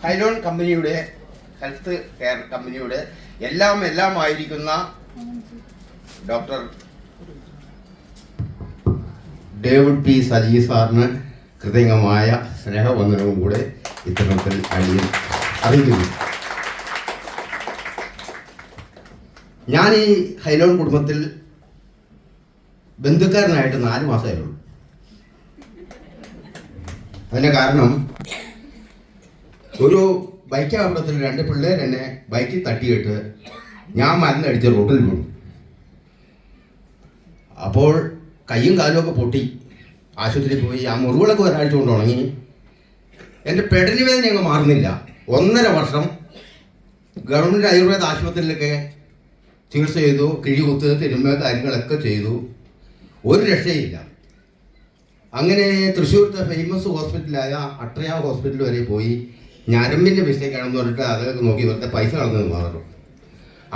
ഹൈലോൺ കമ്പനിയുടെ health care കമ്പനിയുടെ എല്ലാമായിരിക്കുന്ന doctor David P Saji സാറിന് കൃതജ്ഞമായ സ്നേഹവന്ദനവും കൂടെ ഇത്തരത്തിൽ അറിയിക്കുന്നു. ഞാൻ ഈ ഹൈലോൺ കുടുംബത്തിൽ ബന്ധുക്കാരനായിട്ട് 4 മാസമേ ഉള്ളൂ. അതിൻ്റെ കാരണം ഒരു ബൈക്ക് അപകടത്തിൽ 2 പിള്ളേർ എന്നെ ബൈക്കിൽ തട്ടിയിട്ട് ഞാൻ മരുന്നടിച്ച് റോഡിൽ വീണു. അപ്പോൾ കയ്യും കാലും ഒക്കെ പൊട്ടി ആശുപത്രിയിൽ പോയി. ആ മുറിവുകളൊക്കെ ഒരാഴ്ച കൊണ്ട് ഉണങ്ങി. എൻ്റെ പെടലി വേദന അങ്ങ് മാറുന്നില്ല. 1.5 വർഷം ഗവൺമെൻറ് ആയുർവേദ ആശുപത്രിയിലൊക്കെ ചികിത്സ ചെയ്തു, കിഴികുത്ത്, തിരുമ്മ കാര്യങ്ങളൊക്കെ ചെയ്തു. ഒരു രക്ഷയില്ല. അങ്ങനെ തൃശ്ശൂരത്തെ ഫേമസ് ഹോസ്പിറ്റലായ അട്രയ ഹോസ്പിറ്റൽ വരെ പോയി. ഞരമ്പിൻ്റെ മിസ്റ്റേക്കാണെന്ന് പറഞ്ഞിട്ട് അതൊക്കെ നോക്കി ഇവരുടെ പൈസ കളഞ്ഞെന്ന് പറഞ്ഞു.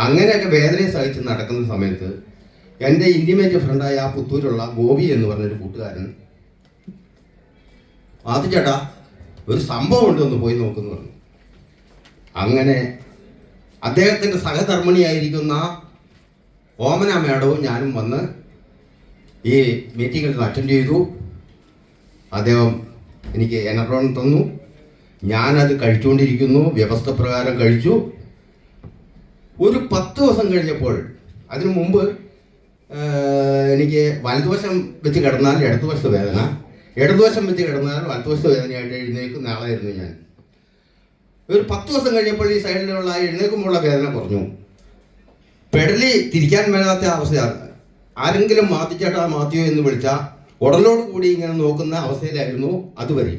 അങ്ങനെയൊക്കെ വേദനയെ സഹിച്ച് നടക്കുന്ന സമയത്ത് എൻ്റെ ഇൻറ്റിമേറ്റ് ഫ്രണ്ടായ ആ പുത്തൂരുള്ള ഗോപി എന്ന് പറഞ്ഞൊരു കൂട്ടുകാരൻ, അത് ചേട്ടാ ഒരു സംഭവം ഉണ്ടെന്ന് പോയി നോക്കുന്നു പറഞ്ഞു. അങ്ങനെ അദ്ദേഹത്തിൻ്റെ സഹധർമ്മിണിയായിരിക്കുന്ന ഓമന മേഡവും ഞാനും വന്ന് ഈ മീറ്റിങ്ങിൽ അറ്റൻഡ് ചെയ്തു. അദ്ദേഹം എനിക്ക് എനർലോൺ തന്നു. ഞാനത് കഴിച്ചുകൊണ്ടിരിക്കുന്നു. വ്യവസ്ഥ പ്രകാരം കഴിച്ചു. ഒരു 10 ദിവസം കഴിഞ്ഞപ്പോൾ, അതിനു മുമ്പ് എനിക്ക് വലതുവശം വെച്ച് കിടന്നാൽ ഇടതുവശത്ത് വേദന, ഇടതുവശം വെച്ച് കിടന്നാൽ വലതുവശത്ത് വേദനയായിട്ട് എഴുന്നേൽക്കുന്ന ആളായിരുന്നു ഞാൻ. ഒരു 10 ദിവസം കഴിഞ്ഞപ്പോൾ ഈ സൈഡിലുള്ള എഴുന്നേൽക്കുമ്പോഴുള്ള വേദന കുറഞ്ഞു. പെടലി തിരിക്കാൻ മേലാത്ത അവസ്ഥയാണ്. ആരെങ്കിലും മാത്തിച്ചേട്ടാ മാത്തിയോ എന്ന് വിളിച്ചാൽ ഉടലോട് കൂടി ഇങ്ങനെ നോക്കുന്ന അവസ്ഥയിലായിരുന്നു അതുവരെ.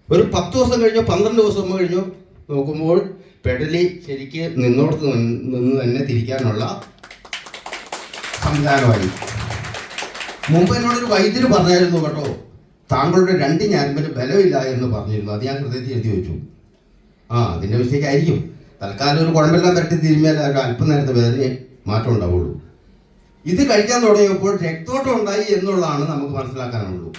ഒരു 10 ദിവസം കഴിഞ്ഞു, 12 ദിവസം കഴിഞ്ഞു നോക്കുമ്പോൾ പെടലി ശരിക്ക് നിന്നോടത്ത് നിന്ന് തന്നെ തിരിക്കാനുള്ള സംവിധാനമായി. മുമ്പ് എന്നോടൊരു വൈദ്യര് പറഞ്ഞായിരുന്നു കേട്ടോ, താങ്കളുടെ 2 ഞരമ്പിന് ബലമില്ല എന്ന് പറഞ്ഞിരുന്നു. അത് ഞാൻ ഹൃദയത്തിൽ എഴുതി വെച്ചു. അതിൻ്റെ മിസ്റ്റേക്ക് ആയിരിക്കും. തൽക്കാലം ഒരു കുഴമ്പെല്ലാം തട്ടി തിരുമ്മിയാൽ ഒരു അല്പം നേരത്തെ വേദന മാറ്റം ഉണ്ടാവുള്ളൂ. ഇത് കഴിക്കാൻ തുടങ്ങിയപ്പോൾ രക്തോട്ടം ഉണ്ടായി എന്നുള്ളതാണ് നമുക്ക് മനസ്സിലാക്കാനുള്ളൂ.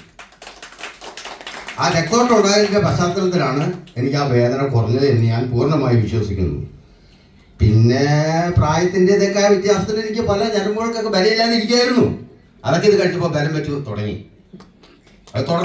ആ രക്തോട്ടം ഉണ്ടായതിൻ്റെ പശ്ചാത്തലത്തിലാണ് എനിക്ക് ആ വേദന കുറഞ്ഞത് എന്ന് ഞാൻ പൂർണ്ണമായി വിശ്വസിക്കുന്നു. പിന്നെ പ്രായത്തിൻ്റെതൊക്കെ വ്യത്യാസത്തിൽ എനിക്ക് പല ഞരമ്പുകൾക്കൊക്കെ ബലമില്ലാതെ ഇരിക്കുകയായിരുന്നു. അതൊക്കെ ഇത് കഴിച്ചപ്പോൾ ബലം വെച്ച് തുടങ്ങി. അത്